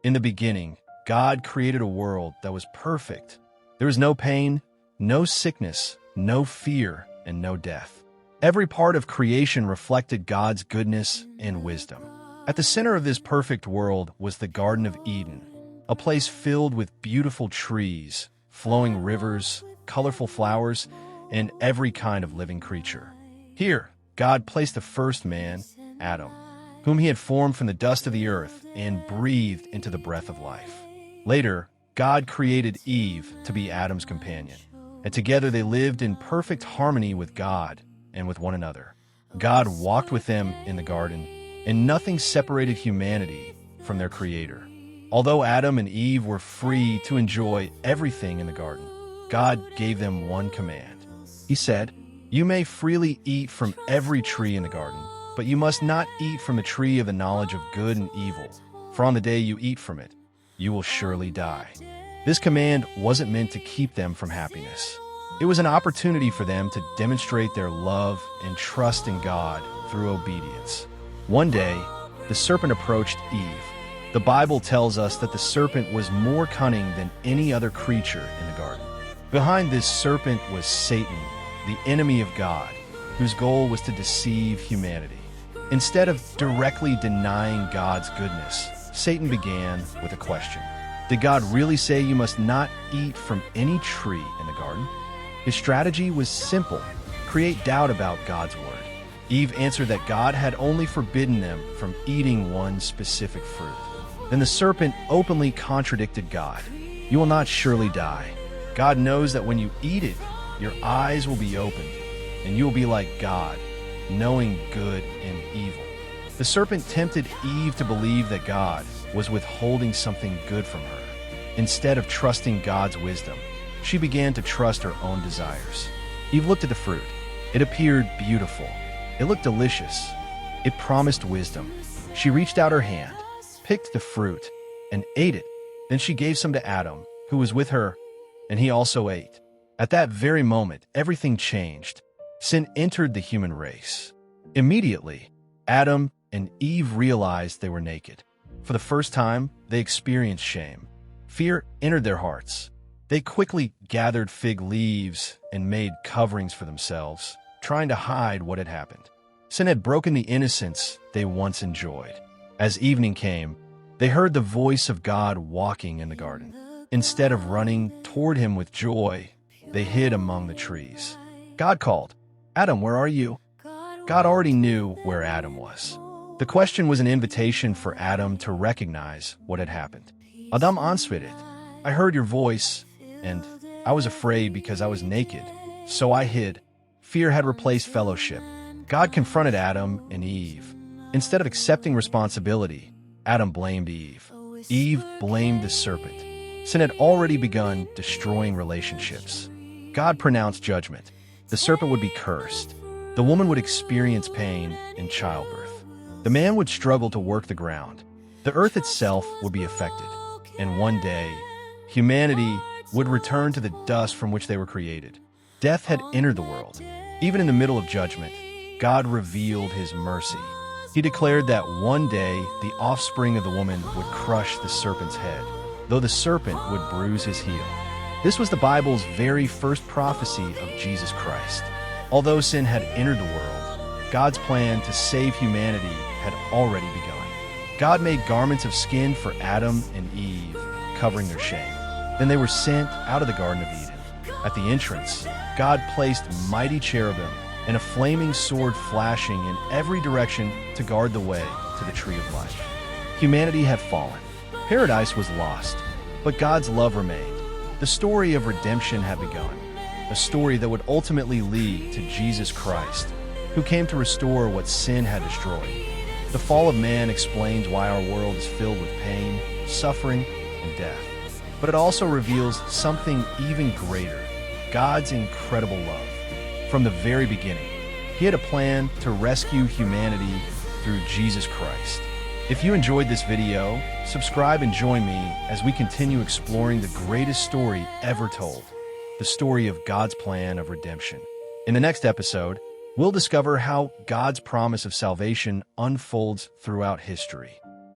In the beginning, God created a world that was perfect. There was no pain, no sickness, no fear, and no death. Every part of creation reflected God's goodness and wisdom. At the center of this perfect world was the Garden of Eden, a place filled with beautiful trees, flowing rivers, colorful flowers, and every kind of living creature. Here, God placed the first man, Adam, whom he had formed from the dust of the earth and breathed into the breath of life. Later, God created Eve to be Adam's companion, and together they lived in perfect harmony with God and with one another. God walked with them in the garden, and nothing separated humanity from their Creator. Although Adam and Eve were free to enjoy everything in the garden, God gave them one command. He said, "You may freely eat from every tree in the garden, but you must not eat from the tree of the knowledge of good and evil, for on the day you eat from it, you will surely die." This command wasn't meant to keep them from happiness. It was an opportunity for them to demonstrate their love and trust in God through obedience. One day, the serpent approached Eve. The Bible tells us that the serpent was more cunning than any other creature in the garden. Behind this serpent was Satan, the enemy of God, whose goal was to deceive humanity. Instead of directly denying God's goodness, Satan began with a question. Did God really say you must not eat from any tree in the garden? His strategy was simple: create doubt about God's word. Eve answered that God had only forbidden them from eating one specific fruit. Then the serpent openly contradicted God. "You will not surely die. God knows that when you eat it, your eyes will be opened, and you will be like God, knowing good and evil." The serpent tempted Eve to believe that God was withholding something good from her. Instead of trusting God's wisdom, she began to trust her own desires. Eve looked at the fruit. It appeared beautiful. It looked delicious. It promised wisdom. She reached out her hand, picked the fruit, and ate it. Then she gave some to Adam, who was with her, and he also ate. At that very moment, everything changed. Sin entered the human race. Immediately, Adam and Eve realized they were naked. For the first time, they experienced shame. Fear entered their hearts. They quickly gathered fig leaves and made coverings for themselves, trying to hide what had happened. Sin had broken the innocence they once enjoyed. As evening came, they heard the voice of God walking in the garden. Instead of running toward him with joy, they hid among the trees. God called, "Adam, where are you?" God already knew where Adam was. The question was an invitation for Adam to recognize what had happened. Adam answered it, "I heard your voice, and I was afraid because I was naked, so I hid." Fear had replaced fellowship. God confronted Adam and Eve. Instead of accepting responsibility, Adam blamed Eve. Eve blamed the serpent. Sin had already begun destroying relationships. God pronounced judgment. The serpent would be cursed. The woman would experience pain in childbirth. The man would struggle to work the ground. The earth itself would be affected. And one day, humanity would return to the dust from which they were created. Death had entered the world. Even in the middle of judgment, God revealed his mercy. He declared that one day the offspring of the woman would crush the serpent's head, though the serpent would bruise his heel. This was the Bible's very first prophecy of Jesus Christ. Although sin had entered the world, God's plan to save humanity had already begun. God made garments of skin for Adam and Eve, covering their shame. Then they were sent out of the Garden of Eden. At the entrance, God placed mighty cherubim and a flaming sword flashing in every direction to guard the way to the tree of life. Humanity had fallen. Paradise was lost, but God's love remained. The story of redemption had begun, a story that would ultimately lead to Jesus Christ, who came to restore what sin had destroyed. The fall of man explains why our world is filled with pain, suffering, and death. But it also reveals something even greater: God's incredible love. From the very beginning, he had a plan to rescue humanity through Jesus Christ. If you enjoyed this video, subscribe and join me as we continue exploring the greatest story ever told, the story of God's plan of redemption. In the next episode, we'll discover how God's promise of salvation unfolds throughout history.